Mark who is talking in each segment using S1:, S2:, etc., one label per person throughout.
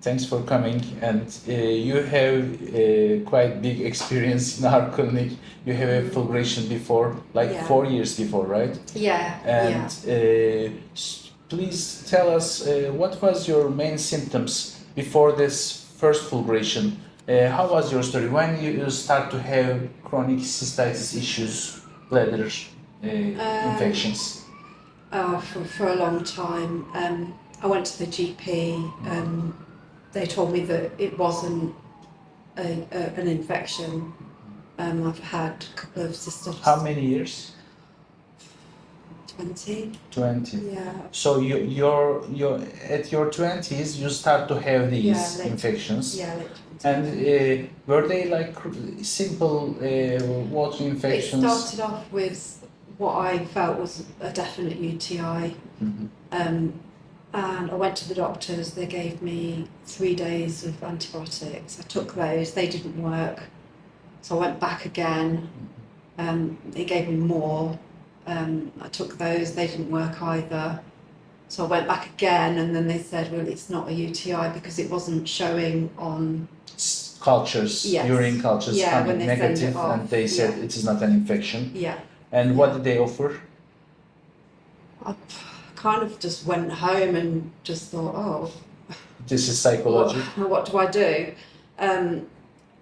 S1: Thanks for coming. And you have quite big experience in our clinic. You have a fulguration before, like
S2: Yeah.
S1: 4 years before, right?
S2: Yeah.
S1: And please tell us what was your main symptoms before this first fulguration? How was your story when you start to have chronic cystitis issues, bladder infections?
S2: For a long time. I went to the GP. They told me that it wasn't an infection. I've had a couple of cystitis.
S1: How many years?
S2: 20.
S1: 20.
S2: Yeah.
S1: So you're at your 20s, you start to have these
S2: late,
S1: infections.
S2: Yeah, late 20s.
S1: And were they like simple water infections?
S2: It started off with what I felt was a definite UTI. And I went to the doctors. They gave me 3 days of antibiotics. I took those. They didn't work. So I went back again. They gave me more. I took those. They didn't work either. So I went back again, and then they said, well, it's not a UTI because it wasn't showing on
S1: cultures,
S2: Yes.
S1: urine cultures
S2: Yeah, when
S1: coming
S2: they send
S1: negative,
S2: it off.
S1: and they said
S2: Yeah.
S1: it is not an infection.
S2: Yeah.
S1: And what did they offer?
S2: I kind of just went home and just thought, oh,
S1: This is psychology.
S2: what do I do?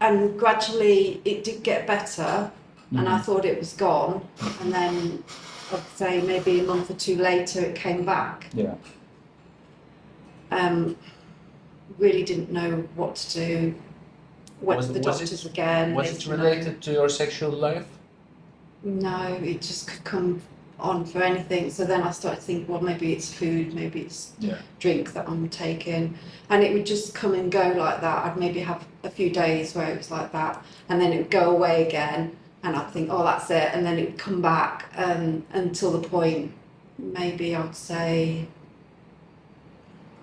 S2: And gradually it did get better, and I thought it was gone. And then I'd say maybe a month or two later it came back.
S1: Yeah.
S2: Really didn't know what to do. Went to the doctors again.
S1: Was it related to your sexual life?
S2: No, it just could come on for anything. So then I started thinking, well, maybe it's food, maybe it's drink that I'm taking. And it would just come and go like that. I'd maybe have a few days where it was like that, and then it would go away again. And I'd think, oh, that's it. And then it would come back until the point, maybe I'd say,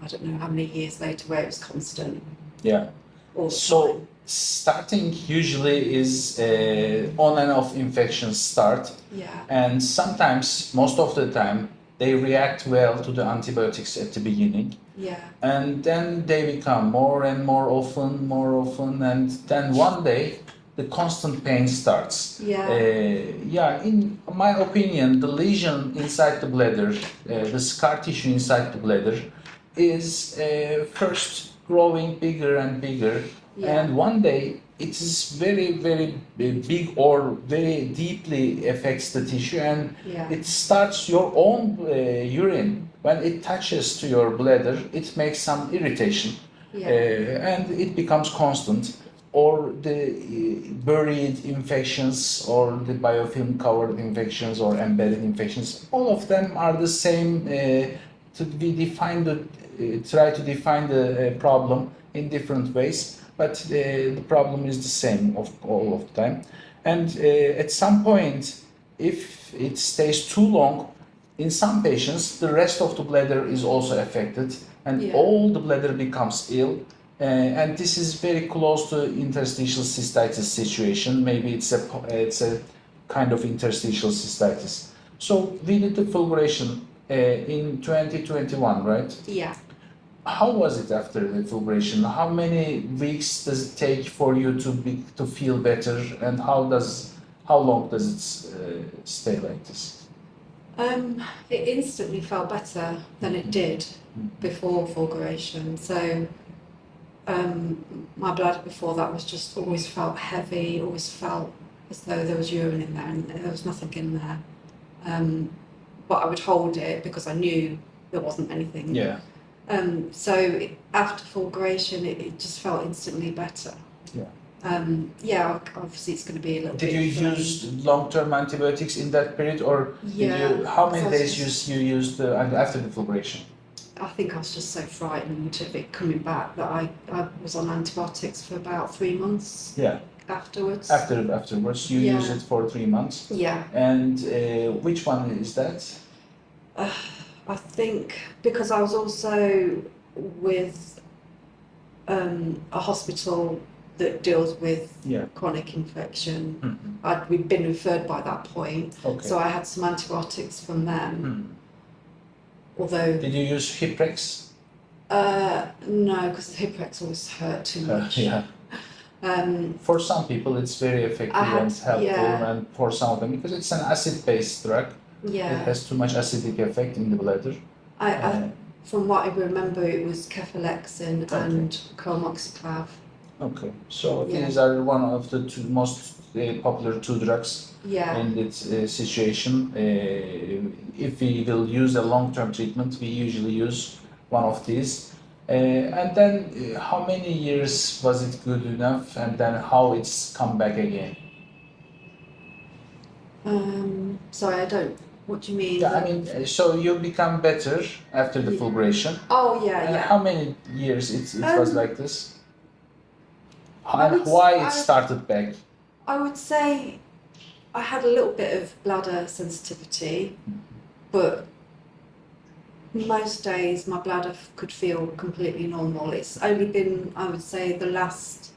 S2: I don't know how many years later, where it was constant.
S1: Yeah.
S2: All the
S1: So
S2: time.
S1: starting usually is on and off infections start.
S2: Yeah.
S1: And sometimes, most of the time, they react well to the antibiotics at the beginning.
S2: Yeah.
S1: And then they become more and more often, and then one day the constant pain starts.
S2: Yeah.
S1: In my opinion, the lesion inside the bladder, the scar tissue inside the bladder, is first growing bigger and bigger, and one day it is very big or very deeply affects the tissue, and it starts your own urine. When it touches to your bladder, it makes some irritation, and it becomes constant. Or the buried infections, or the biofilm covered infections, or embedded infections, all of them are the same. Try to define the problem in different ways, but the problem is the same of all of the time. And at some point, if it stays too long, in some patients, the rest of the bladder is also affected, and all the bladder becomes ill. And this is very close to interstitial cystitis situation. Maybe it's a kind of interstitial cystitis. So we did the fulguration in 2021, right?
S2: Yeah.
S1: How was it after the fulguration? How many weeks does it take for you to feel better, and how long does it stay like this?
S2: It instantly felt better than it did before fulguration. So my bladder before that was just always felt heavy, always felt as though there was urine in there, and there was nothing in there. But I would hold it because I knew there wasn't anything.
S1: Yeah.
S2: So after fulguration, it just felt instantly better.
S1: Yeah.
S2: Obviously it's going to be a little
S1: Did
S2: bit.
S1: you use long-term antibiotics in that period, or how many days you used after the fulguration?
S2: I think I was just so frightened of it coming back that I was on antibiotics for about 3 months.
S1: Yeah.
S2: Afterwards.
S1: Afterwards, you use it for 3 months.
S2: Yeah.
S1: And which one is that?
S2: I think because I was also with a hospital that deals with chronic infection. We'd been referred by that point, so I had some antibiotics from them. Although.
S1: Did you use Hiprex?
S2: No, because the hip recs always hurt too much.
S1: Yeah. For some people, it's very effective and helpful,
S2: yeah.
S1: and for some of them, because it's an acid-based drug, it
S2: Yeah.
S1: has too much acidic effect in the bladder.
S2: From what I remember, it was cefalexin and comoxiclav.
S1: Okay, so
S2: Yeah.
S1: these are one of the most popular two drugs
S2: Yeah.
S1: in this situation. If we will use a long-term treatment, we usually use one of these. And then how many years was it good enough, and then how it's come back again?
S2: Sorry, I don't. What do you mean?
S1: Yeah, I mean, so you become better after the fulguration.
S2: Oh yeah, yeah.
S1: How many years it was like this?
S2: I
S1: Why it started back?
S2: I would say I had a little bit of bladder sensitivity, but most days my bladder could feel completely normal. It's only been, I would say, the last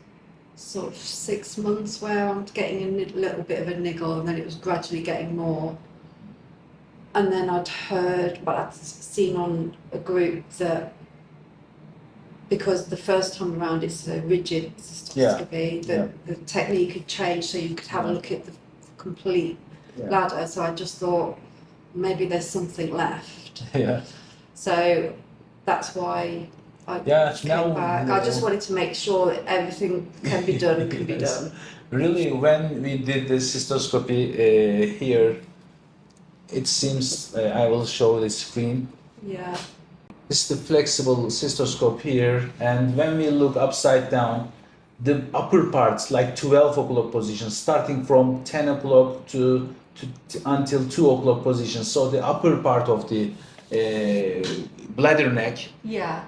S2: sort of 6 months where I'm getting a little bit of a niggle, and then it was gradually getting more. And then I'd heard, but I'd seen on a group that because the first time around it's a rigid cystoscopy, the technique had changed, so you could have a look at the complete bladder. So I just thought maybe there's something left.
S1: Yeah.
S2: So that's why I came back. I just wanted to make sure that everything can be done, can be done.
S1: Really, when we did the cystoscopy here, it seems, I will show the screen.
S2: Yeah.
S1: This is the flexible cystoscope here, and when we look upside down, the upper parts, like 12 o'clock position, starting from 10 o'clock to until 2 o'clock position, so the upper part of the bladder neck,
S2: yeah,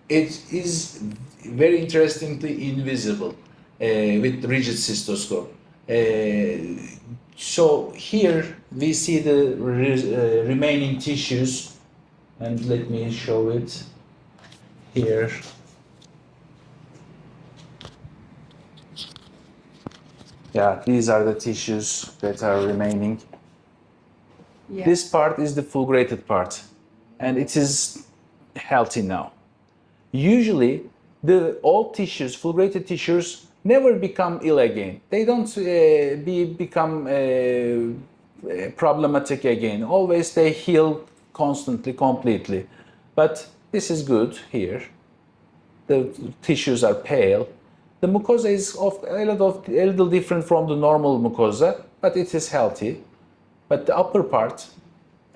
S1: it is very interestingly invisible with the rigid cystoscope. So here we see the remaining tissues, and let me show it here. Yeah, these are the tissues that are remaining. Yeah. This part is the fulgurated part, and it is healthy now. Usually, the old tissues, fulgurated tissues, never become ill again. They don't become problematic again. Always they heal constantly, completely. But this is good here. The tissues are pale. The mucosa is a little different from the normal mucosa, but it is healthy. But the upper part,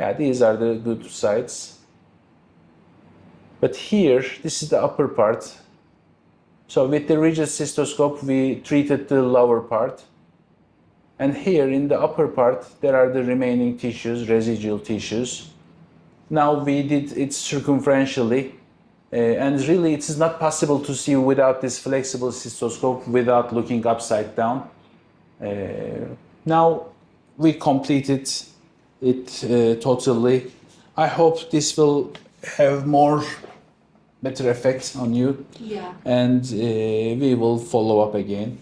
S1: yeah, these are the good sides. But here, this is the upper part. So with the rigid cystoscope, we treated the lower part. And here in the upper part, there are the remaining tissues, residual tissues. Now we did it circumferentially. And really, it is not possible to see without this flexible cystoscope, without looking upside down. Now we completed it totally. I hope this will have better effect on you.
S2: Yeah.
S1: And we will follow up again.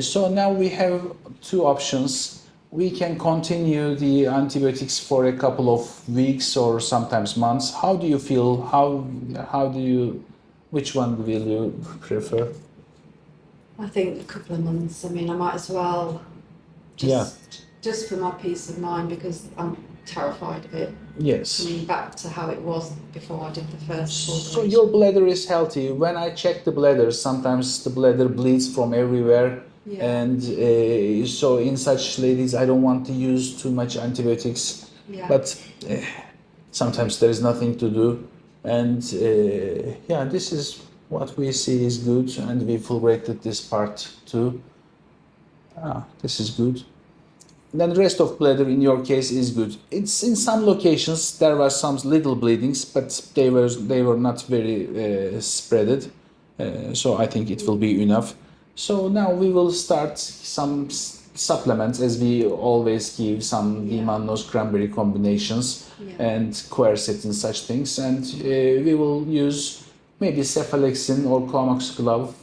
S1: So now we have two options. We can continue the antibiotics for a couple of weeks or sometimes months. How do you feel? Which one will you prefer?
S2: I think a couple of months. I mean, I might as well just for my peace of mind, because I'm terrified of it.
S1: Yes.
S2: Coming back to how it was before I did the first fulguration.
S1: So your bladder is healthy. When I check the bladder, sometimes the bladder bleeds from everywhere. Yeah. And so in such ladies, I don't want to use too much antibiotics. Yeah. But sometimes there is nothing to do. And this is what we see is good. And we fulgurated this part too. This is good. Then the rest of bladder in your case is good. It's in some locations there were some little bleedings, but they were not very spreaded. So I think it will be enough. So now we will start some supplements, as we always give some D-mannose cranberry combinations and quercetin, such things, and we will use maybe cephalexin or comoxiclav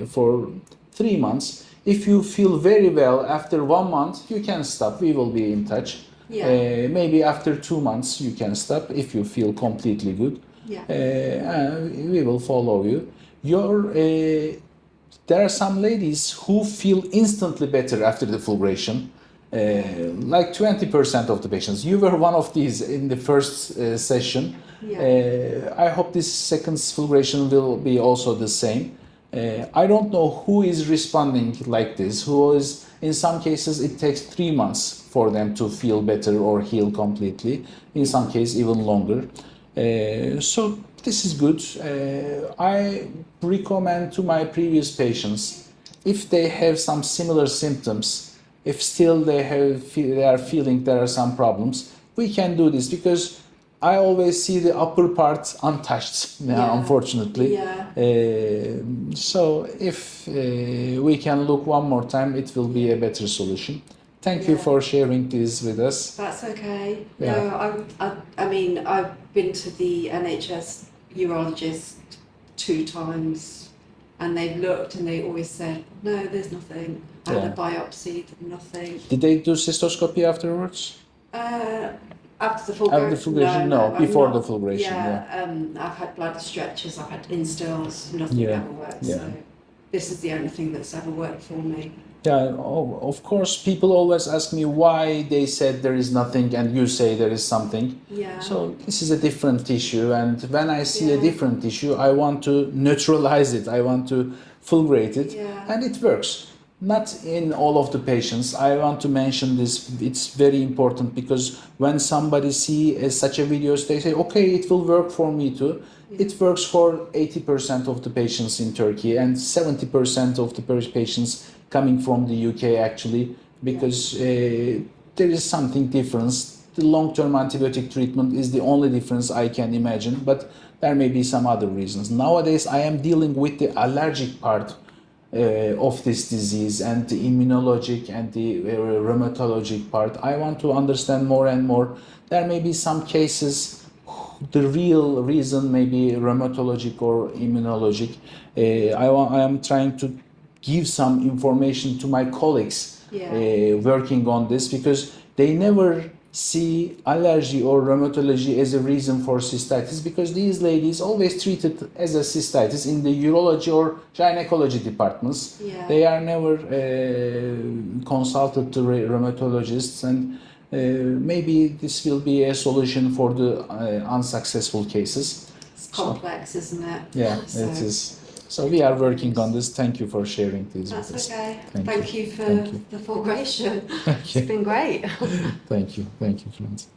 S1: for 3 months. If you feel very well after 1 month, you can stop. We will be in touch. Yeah. Maybe after 2 months you can stop if you feel completely good.
S2: Yeah.
S1: We will follow you. There are some ladies who feel instantly better after the fulguration, like 20% of the patients. You were one of these in the first session.
S2: Yeah.
S1: I hope this second fulguration will be also the same. I don't know who is responding like this, who is, in some cases it takes 3 months for them to feel better or heal completely, in some cases even longer. So this is good. I recommend to my previous patients, if they have some similar symptoms, if still they are feeling there are some problems, we can do this, because I always see the upper part untouched now,
S2: Yeah.
S1: unfortunately.
S2: Yeah.
S1: So if we can look one more time, it will be a better solution. Thank you
S2: Yeah.
S1: for sharing this with us.
S2: That's okay.
S1: Yeah.
S2: No, I mean, I've been to the NHS urologist 2 times, and they've looked and they always said, no, there's nothing. I had
S1: Yeah.
S2: a biopsy, nothing.
S1: Did they do cystoscopy afterwards?
S2: After the fulguration?
S1: After the fulguration? No,
S2: I'm
S1: before
S2: not-
S1: the fulguration,
S2: I've had bladder stretches, I've had instills, nothing
S1: Yeah,
S2: ever worked.
S1: yeah.
S2: So this is the only thing that's ever worked for me.
S1: Yeah, of course, people always ask me why they said there is nothing and you say there is something.
S2: Yeah.
S1: So this is a different issue, and when I see a
S2: Yeah.
S1: different issue, I want to neutralize it, I want to fulgurate it,
S2: Yeah.
S1: and it works. Not in all of the patients. I want to mention this, it's very important, because when somebody see such a videos, they say, okay, it will work for me too.
S2: Yeah.
S1: It works for 80% of the patients in Turkey and 70% of the patients coming from the UK actually, because there is something different. The long-term antibiotic treatment is the only difference I can imagine, but there may be some other reasons. Nowadays, I am dealing with the allergic part of this disease and the immunologic and the rheumatologic part. I want to understand more and more. There may be some cases, the real reason may be rheumatologic or immunologic. I am trying to give some information to my colleagues
S2: Yeah.
S1: working on this, because they never see allergy or rheumatology as a reason for cystitis, because these ladies always treated as a cystitis in the urology or gynecology departments.
S2: Yeah.
S1: They are never consulted to rheumatologists, and maybe this will be a solution for the unsuccessful cases.
S2: It's complex, isn't it?
S1: Yeah,
S2: So,
S1: it is. So we are working on this. Thank you for sharing this with
S2: That's
S1: us.
S2: okay.
S1: Thank
S2: Thank you for
S1: Thank you.
S2: the fulguration.
S1: Thank
S2: It's
S1: you.
S2: been great.
S1: Thank you. Thank you, friends.